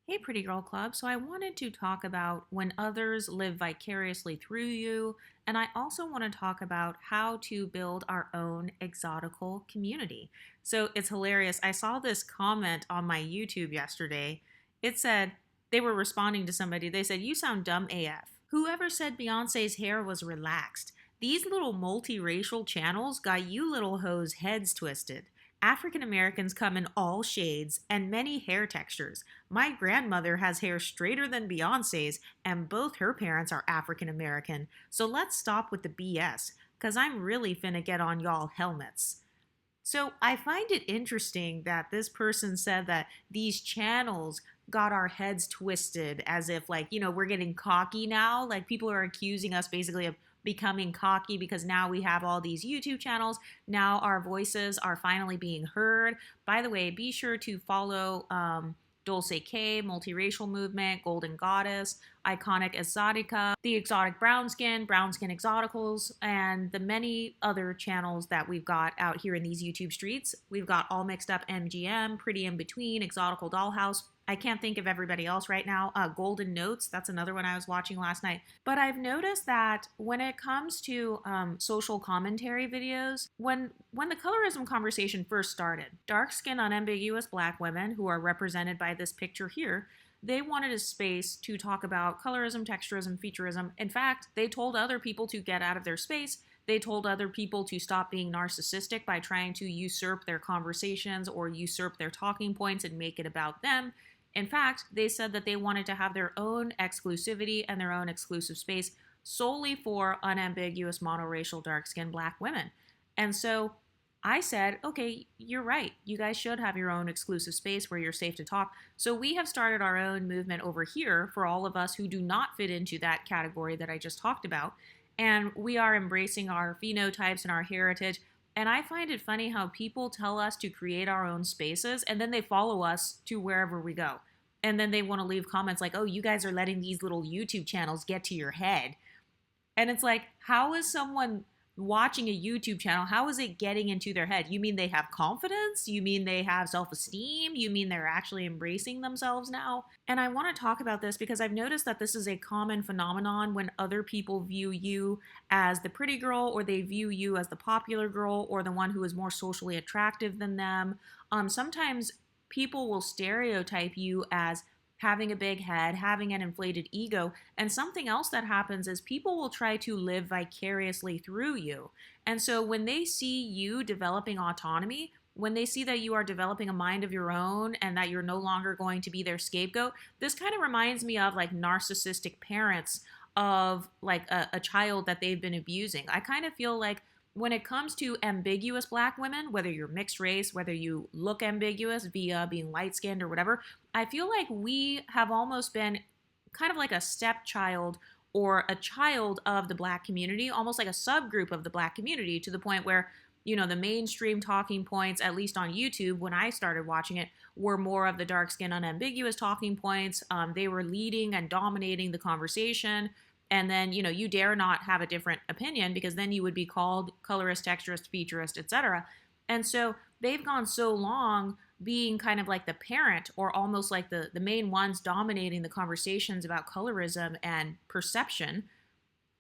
Hey, Pretty Girl Club. So, I wanted to talk about when others live vicariously through you, and I also want to talk about how to build our own exotical community. So, it's hilarious. I saw this comment on my YouTube yesterday. It said, they were responding to somebody. They said, "You sound dumb AF. Whoever said Beyonce's hair was relaxed? These little multiracial channels got you little hoes' heads twisted. African Americans come in all shades and many hair textures. My grandmother has hair straighter than Beyonce's, and both her parents are African American. So let's stop with the BS, because I'm really finna get on y'all helmets." So I find it interesting that this person said that these channels got our heads twisted as if, like, we're getting cocky now. Like, people are accusing us basically of becoming cocky because now we have all these YouTube channels. Now our voices are finally being heard. By the way, be sure to follow Dulce K, Multiracial Movement, Golden Goddess, Iconic Exotica, The Exotic Brown Skin Exoticals, and the many other channels that we've got out here in these YouTube streets. We've got All Mixed Up MGM, Pretty In Between, Exotical Dollhouse. I can't think of everybody else right now. Golden Notes, that's another one I was watching last night. But I've noticed that when it comes to social commentary videos, when the colorism conversation first started, dark-skinned, unambiguous Black women who are represented by this picture here, they wanted a space to talk about colorism, texturism, featureism. In fact, they told other people to get out of their space. They told other people to stop being narcissistic by trying to usurp their conversations or usurp their talking points and make it about them. In fact, they said that they wanted to have their own exclusivity and their own exclusive space solely for unambiguous monoracial dark-skinned Black women. And so I said, okay, you're right. You guys should have your own exclusive space where you're safe to talk. So we have started our own movement over here for all of us who do not fit into that category that I just talked about. And we are embracing our phenotypes and our heritage. And I find it funny how people tell us to create our own spaces and then they follow us to wherever we go. And then they want to leave comments like, "Oh, you guys are letting these little YouTube channels get to your head." And it's like, how is someone watching a YouTube channel, how is it getting into their head? You mean they have confidence? You mean they have self-esteem? You mean they're actually embracing themselves now? And I want to talk about this because I've noticed that this is a common phenomenon when other people view you as the pretty girl, or they view you as the popular girl, or the one who is more socially attractive than them. Sometimes people will stereotype you as having a big head, having an inflated ego. And something else that happens is people will try to live vicariously through you. And so when they see you developing autonomy, when they see that you are developing a mind of your own and that you're no longer going to be their scapegoat, this kind of reminds me of like narcissistic parents of like a child that they've been abusing. I kind of feel like when it comes to ambiguous Black women, whether you're mixed race, whether you look ambiguous via being light skinned or whatever, I feel like we have almost been kind of like a stepchild or a child of the Black community, almost like a subgroup of the Black community, to the point where, the mainstream talking points, at least on YouTube, when I started watching it, were more of the dark skin, unambiguous talking points. They were leading and dominating the conversation. And then, you dare not have a different opinion because then you would be called colorist, texturist, featurist, etc. And so they've gone so long being kind of like the parent or almost like the main ones dominating the conversations about colorism and perception,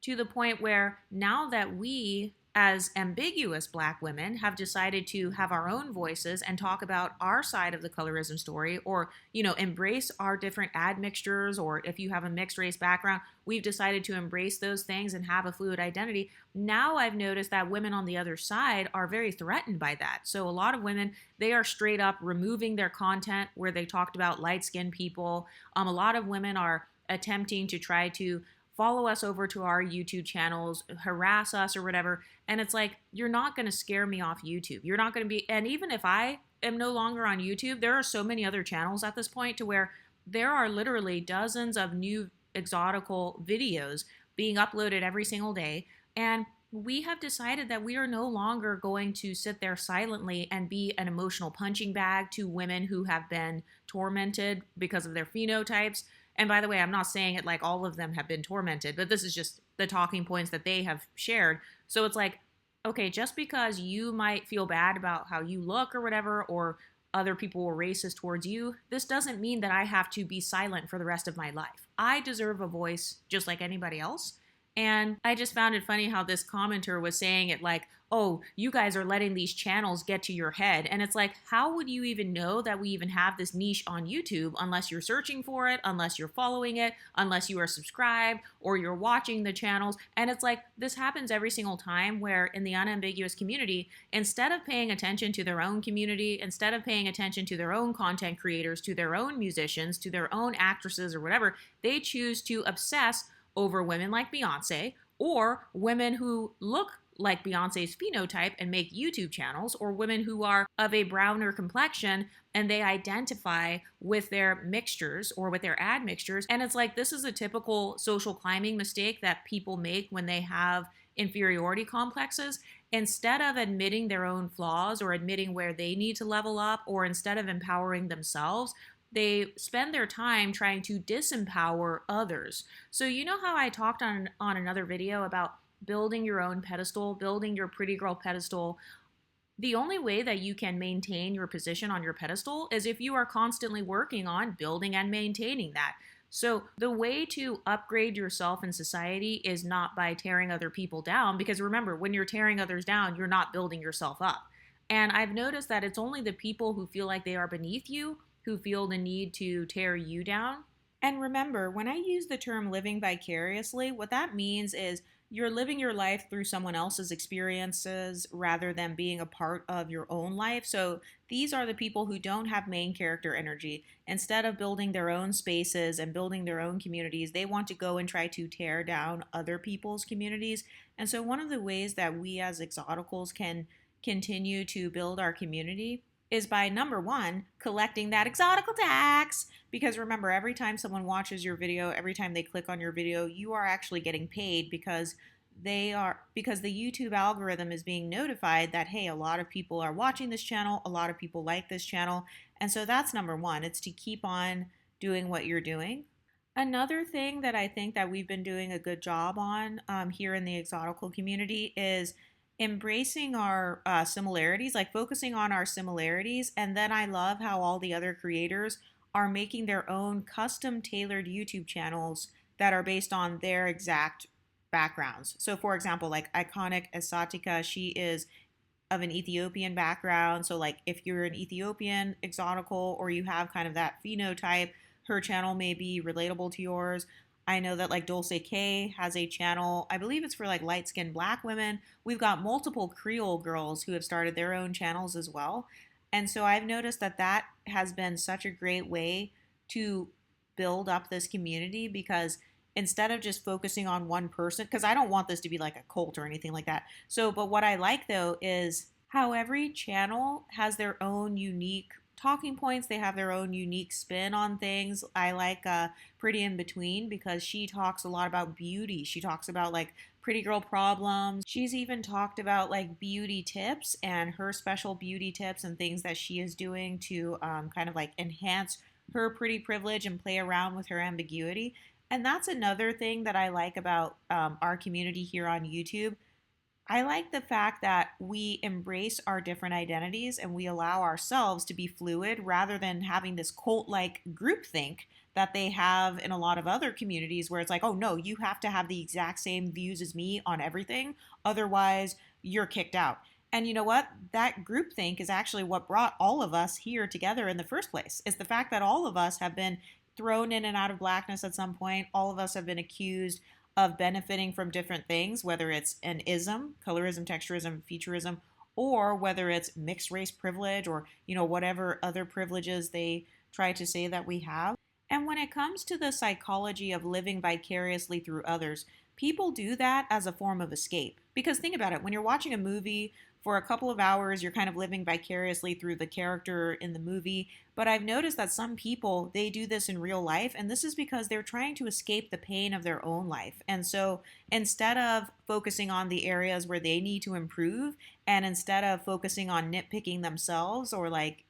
to the point where now that we, as ambiguous Black women, have decided to have our own voices and talk about our side of the colorism story, or, embrace our different admixtures, or if you have a mixed race background, we've decided to embrace those things and have a fluid identity. Now I've noticed that women on the other side are very threatened by that. So a lot of women, they are straight up removing their content where they talked about light-skinned people. A lot of women are attempting to try to follow us over to our YouTube channels, harass us or whatever. And it's like, you're not going to scare me off YouTube. You're not going to be, and even if I am no longer on YouTube, there are so many other channels at this point to where there are literally dozens of new exotical videos being uploaded every single day. And we have decided that we are no longer going to sit there silently and be an emotional punching bag to women who have been tormented because of their phenotypes. And by the way, I'm not saying it like all of them have been tormented, but this is just the talking points that they have shared. So it's like, okay, just because you might feel bad about how you look or whatever, or other people were racist towards you, this doesn't mean that I have to be silent for the rest of my life. I deserve a voice just like anybody else. And I just found it funny how this commenter was saying it like, oh, you guys are letting these channels get to your head. And it's like, how would you even know that we even have this niche on YouTube unless you're searching for it, unless you're following it, unless you are subscribed or you're watching the channels? And it's like, this happens every single time where in the unambiguous community, instead of paying attention to their own community, instead of paying attention to their own content creators, to their own musicians, to their own actresses or whatever, they choose to obsess over women like Beyonce or women who look like Beyonce's phenotype and make YouTube channels, or women who are of a browner complexion and they identify with their mixtures or with their admixtures. And it's like, this is a typical social climbing mistake that people make when they have inferiority complexes. Instead of admitting their own flaws or admitting where they need to level up, or instead of empowering themselves, they spend their time trying to disempower others. So you know how I talked on another video about building your own pedestal, building your pretty girl pedestal? The only way that you can maintain your position on your pedestal is if you are constantly working on building and maintaining that. So the way to upgrade yourself in society is not by tearing other people down, because remember, when you're tearing others down, you're not building yourself up. And I've noticed that it's only the people who feel like they are beneath you who feel the need to tear you down. And remember, when I use the term living vicariously, what that means is you're living your life through someone else's experiences rather than being a part of your own life. So these are the people who don't have main character energy. Instead of building their own spaces and building their own communities, they want to go and try to tear down other people's communities. And so one of the ways that we as Exoticals can continue to build our community is by, number one, collecting that exotical tax. Because remember, every time someone watches your video, every time they click on your video, you are actually getting paid because the YouTube algorithm is being notified that, hey, a lot of people are watching this channel, a lot of people like this channel. And so that's number one. It's to keep on doing what you're doing. Another thing that I think that we've been doing a good job on here in the Exotical community is embracing our similarities, like focusing on our similarities. And then I love how all the other creators are making their own custom tailored YouTube channels that are based on their exact backgrounds. So for example, like Iconic Exotica, she is of an Ethiopian background. So like if you're an Ethiopian Exotical or you have kind of that phenotype, her channel may be relatable to yours. I know that like Dulce K has a channel, I believe it's for like light-skinned black women. We've got multiple Creole girls who have started their own channels as well. And so I've noticed that that has been such a great way to build up this community, because instead of just focusing on one person, because I don't want this to be like a cult or anything like that. So, but what I like though is how every channel has their own unique talking points. They have their own unique spin on things. I like Pretty In Between because she talks a lot about beauty. She talks about like pretty girl problems. She's even talked about like beauty tips and her special beauty tips and things that she is doing to kind of like enhance her pretty privilege and play around with her ambiguity. And that's another thing that I like about our community here on YouTube. I like the fact that we embrace our different identities and we allow ourselves to be fluid rather than having this cult-like groupthink that they have in a lot of other communities where it's like, oh no, you have to have the exact same views as me on everything, otherwise you're kicked out. And you know what? That groupthink is actually what brought all of us here together in the first place. It's the fact that all of us have been thrown in and out of blackness at some point. All of us have been accused of benefiting from different things, whether it's an ism, colorism, texturism, featureism, or whether it's mixed race privilege or, you know, whatever other privileges they try to say that we have. And when it comes to the psychology of living vicariously through others, people do that as a form of escape. Because think about it, when you're watching a movie for a couple of hours, you're kind of living vicariously through the character in the movie. But I've noticed that some people, they do this in real life, and this is because they're trying to escape the pain of their own life. And so instead of focusing on the areas where they need to improve, and instead of focusing on nitpicking themselves or like,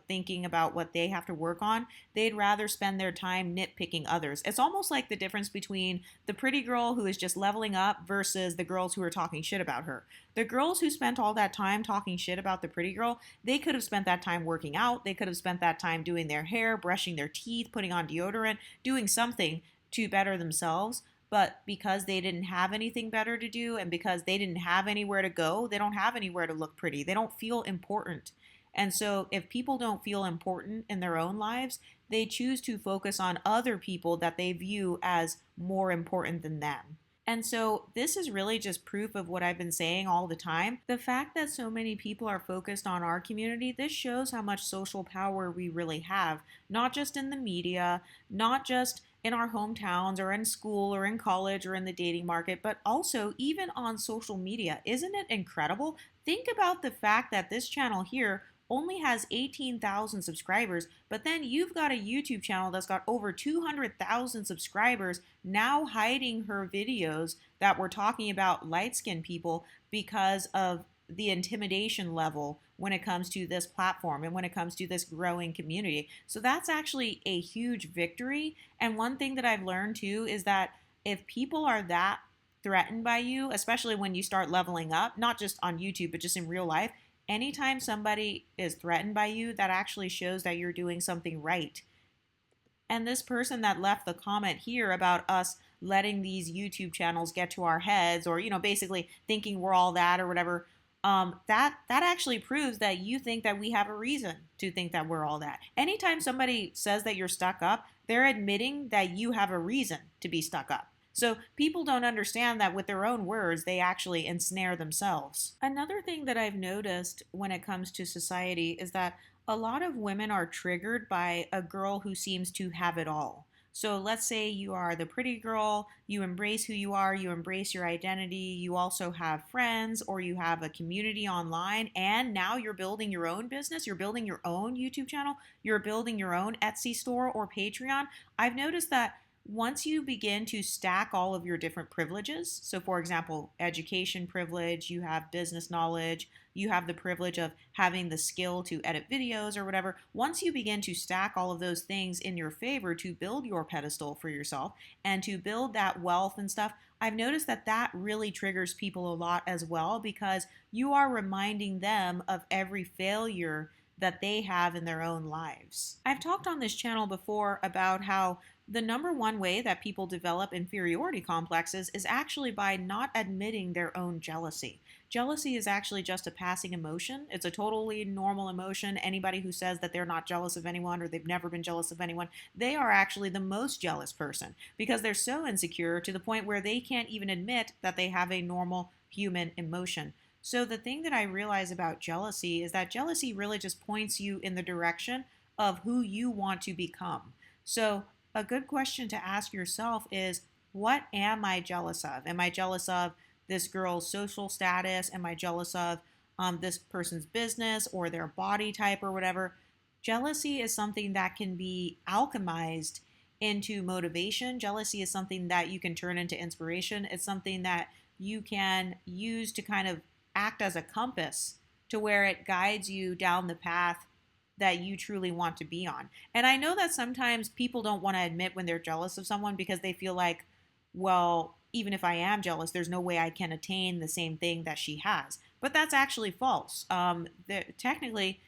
thinking about what they have to work on. They'd rather spend their time nitpicking others. It's almost like the difference between the pretty girl who is just leveling up versus the girls who are talking shit about her. The girls who spent all that time talking shit about the pretty girl, they could have spent that time working out. They could have spent that time doing their hair, brushing their teeth, putting on deodorant, doing something to better themselves. But because they didn't have anything better to do and because they didn't have anywhere to go, they don't have anywhere to look pretty. They don't feel important. And so if people don't feel important in their own lives, they choose to focus on other people that they view as more important than them. And so this is really just proof of what I've been saying all the time. The fact that so many people are focused on our community, this shows how much social power we really have, not just in the media, not just in our hometowns or in school or in college or in the dating market, but also even on social media. Isn't it incredible? Think about the fact that this channel here only has 18,000 subscribers, but then you've got a YouTube channel that's got over 200,000 subscribers now hiding her videos that were talking about light-skinned people because of the intimidation level when it comes to this platform and when it comes to this growing community. So that's actually a huge victory. And one thing that I've learned too is that if people are that threatened by you, especially when you start leveling up, not just on YouTube, but just in real life, anytime somebody is threatened by you, that actually shows that you're doing something right. And this person that left the comment here about us letting these YouTube channels get to our heads, or basically thinking we're all that or whatever, that actually proves that you think that we have a reason to think that we're all that. Anytime somebody says that you're stuck up, they're admitting that you have a reason to be stuck up. So people don't understand that with their own words, they actually ensnare themselves. Another thing that I've noticed when it comes to society is that a lot of women are triggered by a girl who seems to have it all. So let's say you are the pretty girl, you embrace who you are, you embrace your identity, you also have friends or you have a community online, and now you're building your own business, you're building your own YouTube channel, you're building your own Etsy store or Patreon. I've noticed that once you begin to stack all of your different privileges, so for example, education privilege, you have business knowledge, you have the privilege of having the skill to edit videos or whatever. Once you begin to stack all of those things in your favor to build your pedestal for yourself and to build that wealth and stuff, I've noticed that that really triggers people a lot as well, because you are reminding them of every failure that they have in their own lives. I've talked on this channel before about how the number one way that people develop inferiority complexes is actually by not admitting their own jealousy. Jealousy is actually just a passing emotion. It's a totally normal emotion. Anybody who says that they're not jealous of anyone or they've never been jealous of anyone, they are actually the most jealous person because they're so insecure to the point where they can't even admit that they have a normal human emotion. So the thing that I realize about jealousy is that jealousy really just points you in the direction of who you want to become. So a good question to ask yourself is, what am I jealous of? Am I jealous of this girl's social status? Am I jealous of this person's business or their body type or whatever? Jealousy is something that can be alchemized into motivation. Jealousy is something that you can turn into inspiration. It's something that you can use to kind of act as a compass to where it guides you down the path that you truly want to be on. And I know that sometimes people don't want to admit when they're jealous of someone because they feel like, well, even if I am jealous, there's no way I can attain the same thing that she has. But that's actually false. Technically,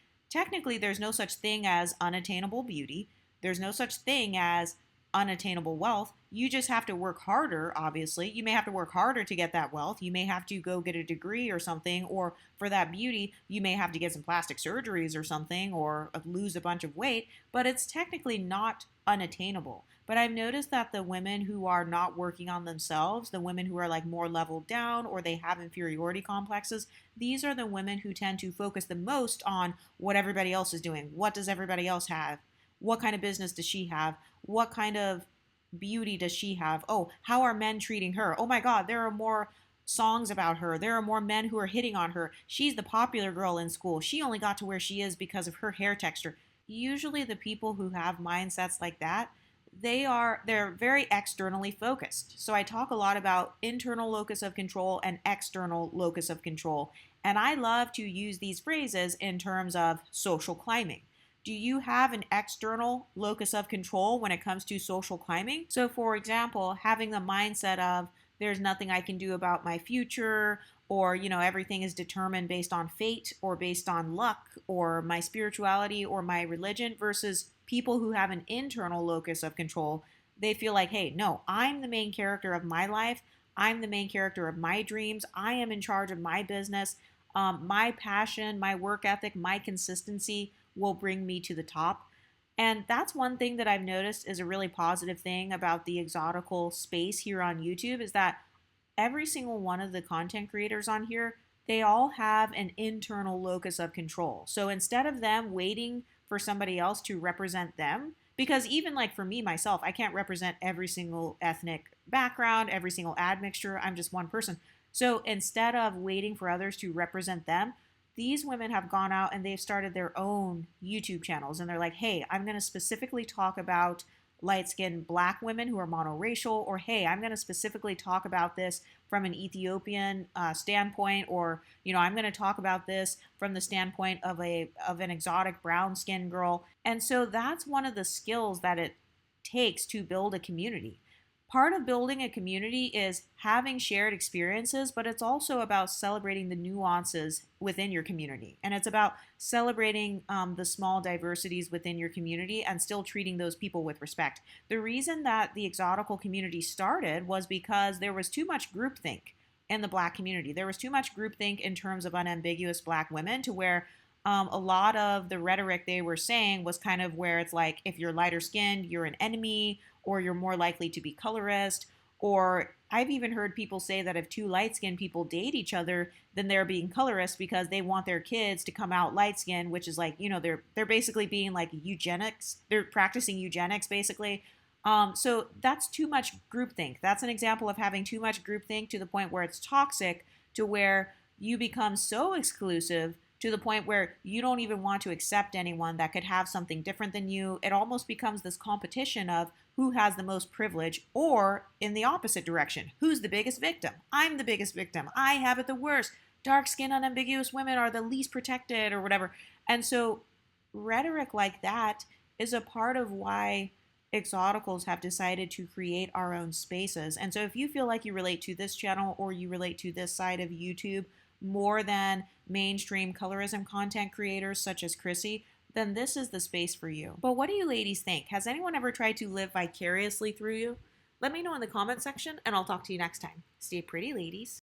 there's no such thing as unattainable beauty. There's no such thing as unattainable wealth. You just have to work harder, obviously. You may have to work harder to get that wealth. You may have to go get a degree or something, or for that beauty, you may have to get some plastic surgeries or something, or lose a bunch of weight, but it's technically not unattainable. But I've noticed that the women who are not working on themselves, the women who are like more leveled down or they have inferiority complexes, these are the women who tend to focus the most on what everybody else is doing. What does everybody else have? What kind of business does she have? What kind of beauty does she have? Oh, how are men treating her? Oh my God, there are more songs about her. There are more men who are hitting on her. She's the popular girl in school. She only got to where she is because of her hair texture. Usually the people who have mindsets like that, they're very externally focused. So I talk a lot about internal locus of control and external locus of control. And I love to use these phrases in terms of social climbing. Do you have an external locus of control when it comes to social climbing? So, for example, having the mindset of there's nothing I can do about my future, or, everything is determined based on fate or based on luck or my spirituality or my religion, versus people who have an internal locus of control. They feel like, hey, no, I'm the main character of my life. I'm the main character of my dreams. I am in charge of my business. My passion, my work ethic, my consistency will bring me to the top. And that's one thing that I've noticed is a really positive thing about the exotical space here on YouTube, is that every single one of the content creators on here, they all have an internal locus of control. So instead of them waiting for somebody else to represent them, because even like for me myself, I can't represent every single ethnic background, every single admixture. I'm just one person. So instead of waiting for others to represent them, these women have gone out and they've started their own YouTube channels. And they're like, hey, I'm going to specifically talk about light skinned black women who are monoracial, or hey, I'm going to specifically talk about this from an Ethiopian standpoint, or I'm going to talk about this from the standpoint of an exotic brown skinned girl. And so that's one of the skills that it takes to build a community. Part of building a community is having shared experiences, but it's also about celebrating the nuances within your community. And it's about celebrating the small diversities within your community and still treating those people with respect. The reason that the exotical community started was because there was too much groupthink in the black community. There was too much groupthink in terms of unambiguous black women, to where a lot of the rhetoric they were saying was kind of where it's like, if you're lighter skinned, you're an enemy, or you're more likely to be colorist. Or I've even heard people say that if two light skinned people date each other, then they're being colorist because they want their kids to come out light skinned, which is like, they're basically being like eugenics. They're practicing eugenics basically. So that's too much groupthink. That's an example of having too much groupthink to the point where it's toxic, to where you become so exclusive to the point where you don't even want to accept anyone that could have something different than you. It almost becomes this competition of who has the most privilege, or in the opposite direction, who's the biggest victim? I'm the biggest victim. I have it the worst. Dark-skinned, unambiguous women are the least protected, or whatever. And so rhetoric like that is a part of why Exoticals have decided to create our own spaces. And so if you feel like you relate to this channel, or you relate to this side of YouTube more than mainstream colorism content creators such as Chrissy, then this is the space for you. But what do you ladies think? Has anyone ever tried to live vicariously through you? Let me know in the comment section, and I'll talk to you next time. Stay pretty, ladies.